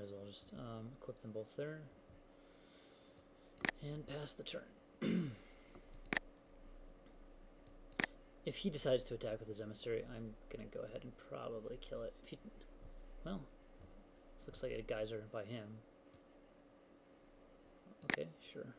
as well just equip them both there and pass the turn. If he decides to attack with his emissary, I'm gonna go ahead and probably kill it. If he, well, this looks like a geyser by him. Okay, sure.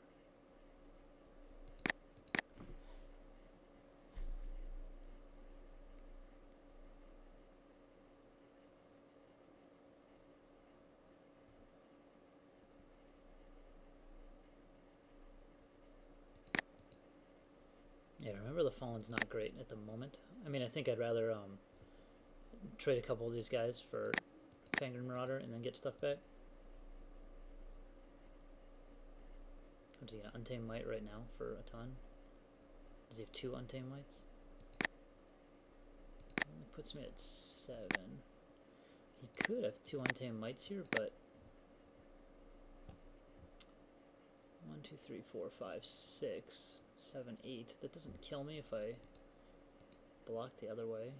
Yeah, remember the Fallen's not great at the moment. I mean, I think I'd rather trade a couple of these guys for Fanged Marauder and then get stuff back. What's he got? Untamed Might right now for a ton. Does he have 2 Untamed Mights? Only puts me at 7. He could have 2 Untamed Mights here, but 1, 2, 3, 4, 5, 6, 7, 8. That doesn't kill me if I block the other way.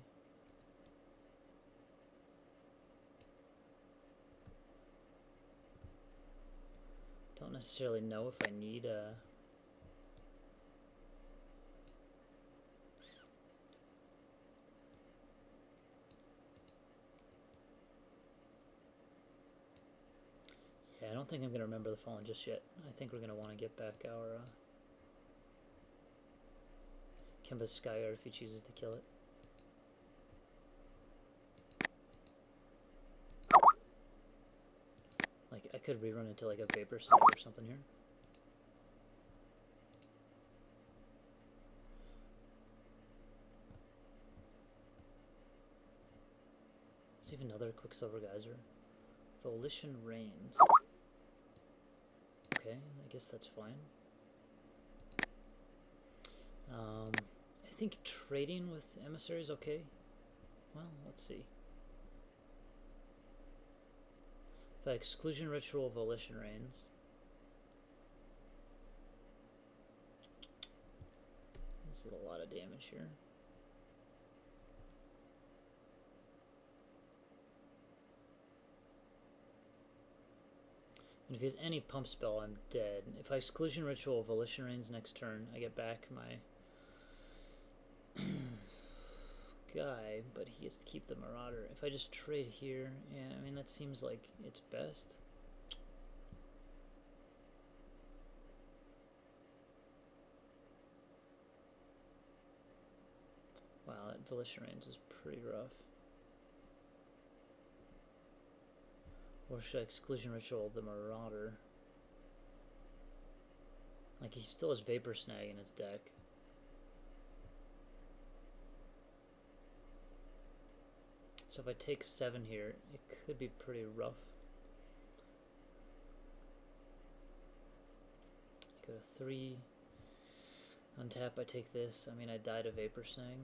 Don't necessarily know if I need a... Yeah, I don't think I'm going to remember the Fallen just yet. I think we're going to want to get back our Kemba's Skyguard if he chooses to kill it. Like, I could rerun into like a Vapor Snag or something here. There's even another Quicksilver Geyser. Volition Reigns. Okay, I guess that's fine. I think trading with Emissary is okay. Well, let's see. If I Exclusion Ritual, Volition Reigns. This is a lot of damage here. And if he has any pump spell, I'm dead. If I Exclusion Ritual, Volition Reigns next turn, I get back my guy, but he gets to keep the Marauder. If I just trade here, yeah, I mean, that seems like it's best. Wow, that Volition Reigns is pretty rough. Or should I Exclusion Ritual the Marauder? Like, he still has Vapor Snag in his deck. So if I take 7 here, it could be pretty rough. Go to 3. Untap, I take this. I mean, I died of Vapor Snag.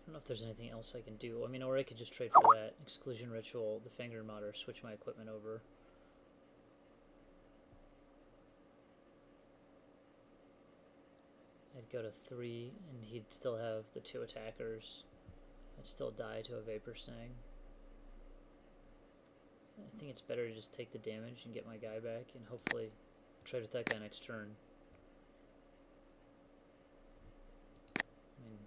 I don't know if there's anything else I can do. I mean, or I could just trade for that. Exclusion Ritual, the Fanged Marauder, switch my equipment over. I'd go to 3, and he'd still have the 2 attackers. I'd still die to a Vapor Snag. I think it's better to just take the damage and get my guy back, and hopefully trade with that guy next turn. I mean,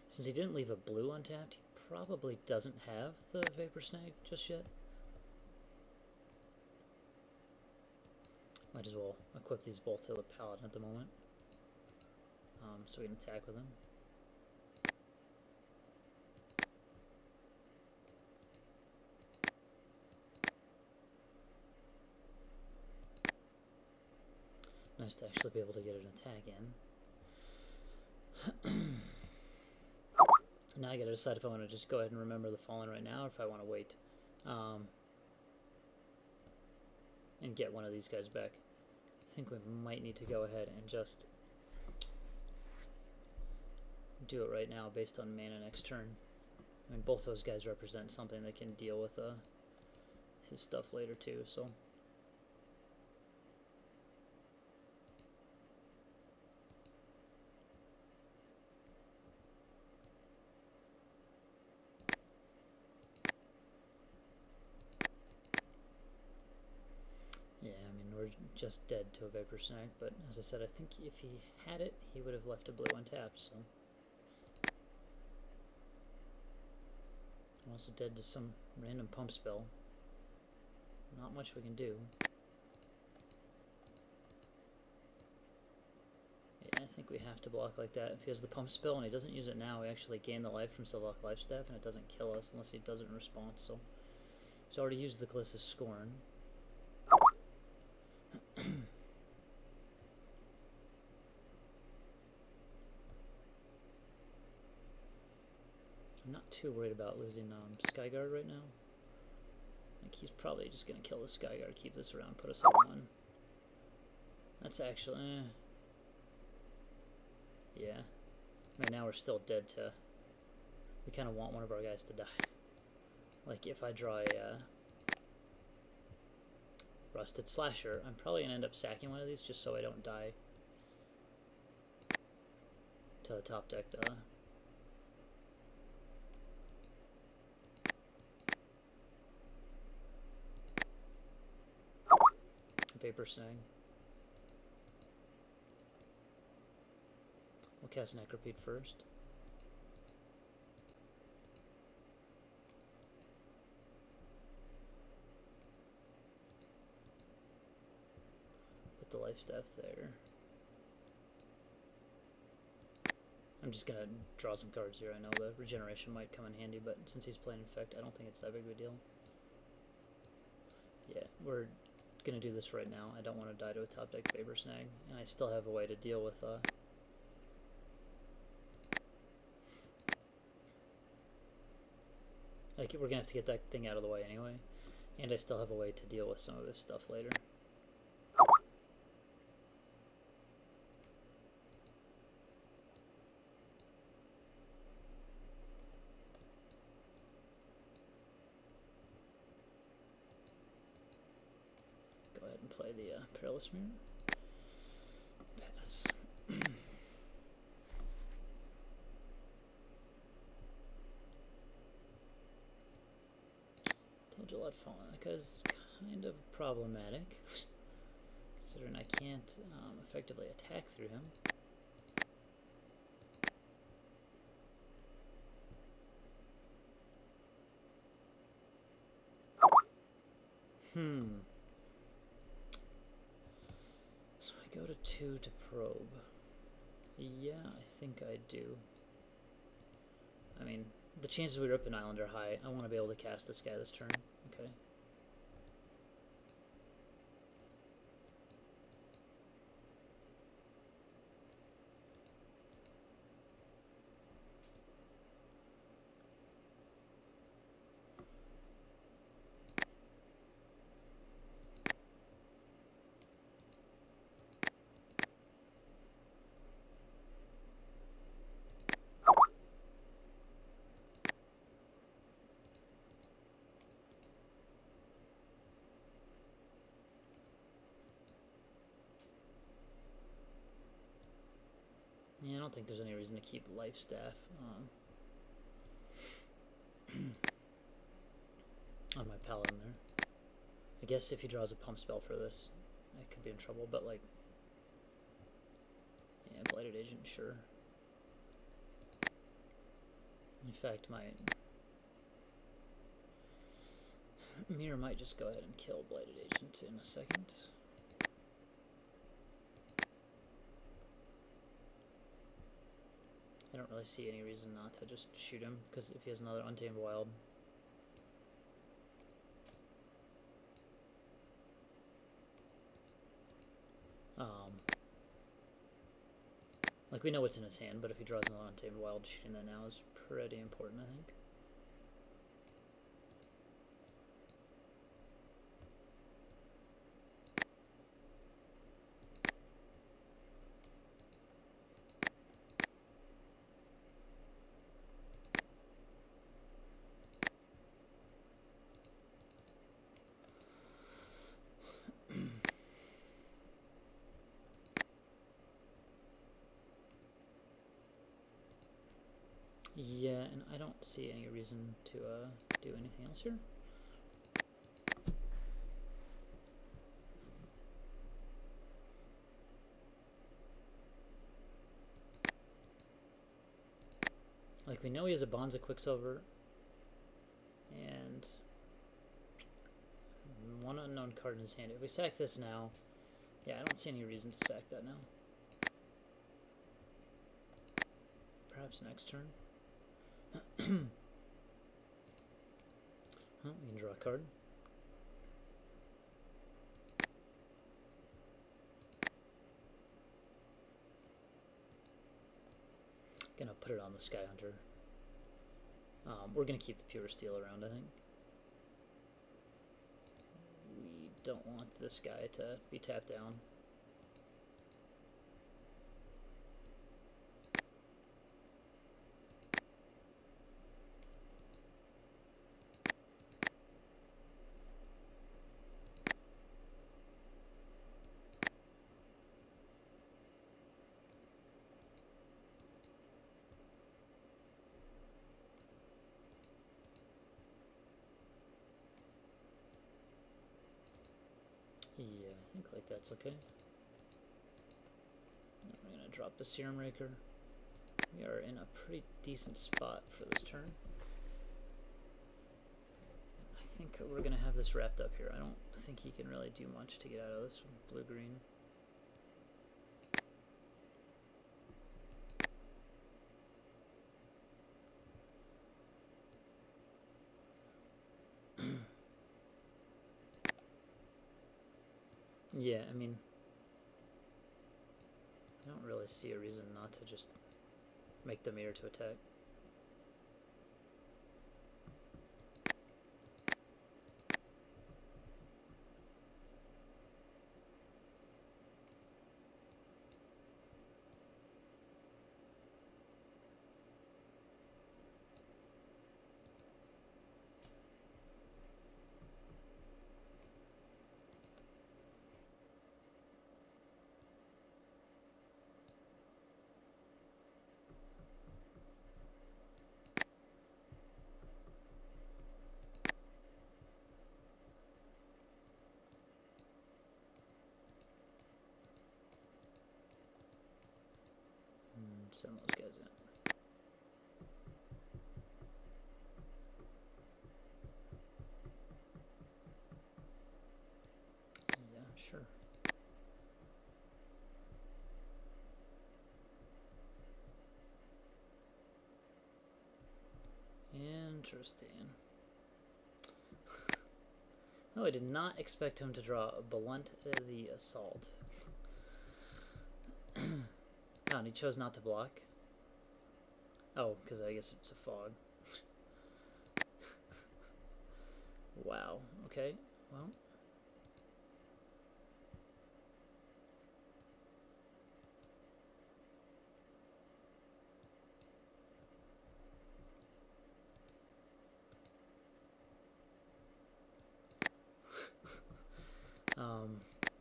since he didn't leave a blue untapped, he probably doesn't have the Vapor Snag just yet. Might as well equip these both to the Paladin at the moment, so we can attack with him. Nice to actually be able to get an attack in. Now I gotta decide if I want to just go ahead and remember the Fallen right now, or if I want to wait and get one of these guys back. I think we might need to go ahead and just do it right now based on mana next turn. I mean, both those guys represent something that can deal with his stuff later too, so. Yeah, I mean, we're just dead to a Vapor Snag, but as I said, I think if he had it, he would have left a blue untapped, so. I'm also dead to some random pump spell. Not much we can do. Yeah, I think we have to block like that. If he has the pump spell and he doesn't use it now, we actually gain the life from Sylvok Lifestaff, and it doesn't kill us unless he does it in response, so. He's already used the Gliss's Scorn. I'm not too worried about losing Skyguard right now. Like, he's probably just going to kill the Skyguard, keep this around, put us at 1. That's actually... yeah. I mean, now we're still dead to... we kind of want one of our guys to die. Like, if I draw a Rusted Slasher, I'm probably going to end up sacking one of these just so I don't die to the top deck. Vapor Snag. We'll cast Necropede first. Put the life staff there. I'm just gonna draw some cards here. I know the regeneration might come in handy, but since he's playing Infect, I don't think it's that big of a deal. Yeah, we're gonna do this right now. I don't want to die to a top deck Vapor Snag, and I still have a way to deal with like, we're gonna have to get that thing out of the way anyway, and I still have a way to deal with some of this stuff later. Go ahead and play the Perilous Mirror. Pass. Gillette Fallen. That guy's kind of problematic, considering I can't effectively attack through him. So I go to 2 to probe. Yeah, I think I do. I mean, the chances we rip an island are high. I want to be able to cast this guy this turn. Okay. Yeah, I don't think there's any reason to keep Life Staff on my paladin there. I guess if he draws a pump spell for this, I could be in trouble, but like, yeah, Blighted Agent, sure. In fact, my Mirror might just go ahead and kill Blighted Agent in a second. I don't really see any reason not to just shoot him, because if he has another Untamed Wild. Like, we know what's in his hand, but if he draws another Untamed Wild, shooting that now is pretty important, I think. Yeah, and I don't see any reason to do anything else here. Like, we know he has a Bonza Quicksilver and one unknown card in his hand. If we sack this now, yeah, I don't see any reason to sack that now. Perhaps next turn. Well, we can draw a card. Gonna put it on the Sky Hunter. We're gonna keep the Pure Steel around, I think. We don't want this guy to be tapped down. Yeah, I think like that's okay. Now we're gonna drop the Serum Raker. We are in a pretty decent spot for this turn. I think we're gonna have this wrapped up here. I don't think he can really do much to get out of this blue-green. Yeah, I mean, I don't really see a reason not to just make the meter to attack. Send those guys in. Yeah, sure. Interesting. Oh, I did not expect him to draw Blunt the Assault. Oh, and he chose not to block. Oh, because I guess it's a fog. Wow. Okay. Well.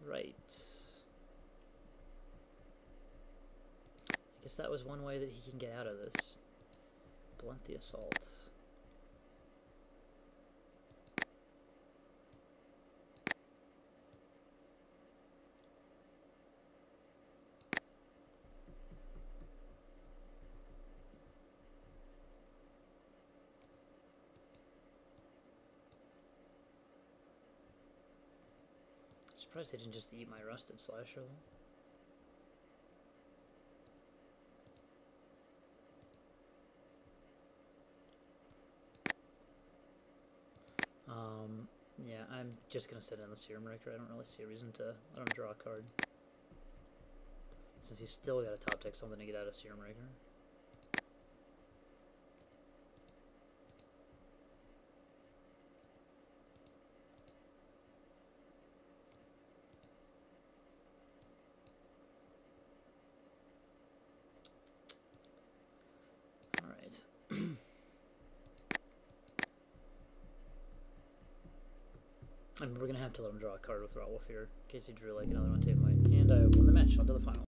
Right. I guess that was one way that he can get out of this. Blunt the Assault. Surprised they didn't just eat my Rusted Slasher though. Yeah, I'm just gonna sit in the Serum Raker. I don't really see a reason to let him draw a card. Since he's still got to top deck something to get out of Serum Raker. And we're going to have to let him draw a card with Rotwolf here, in case he drew like another one, tape might. And I won the match, on to the final.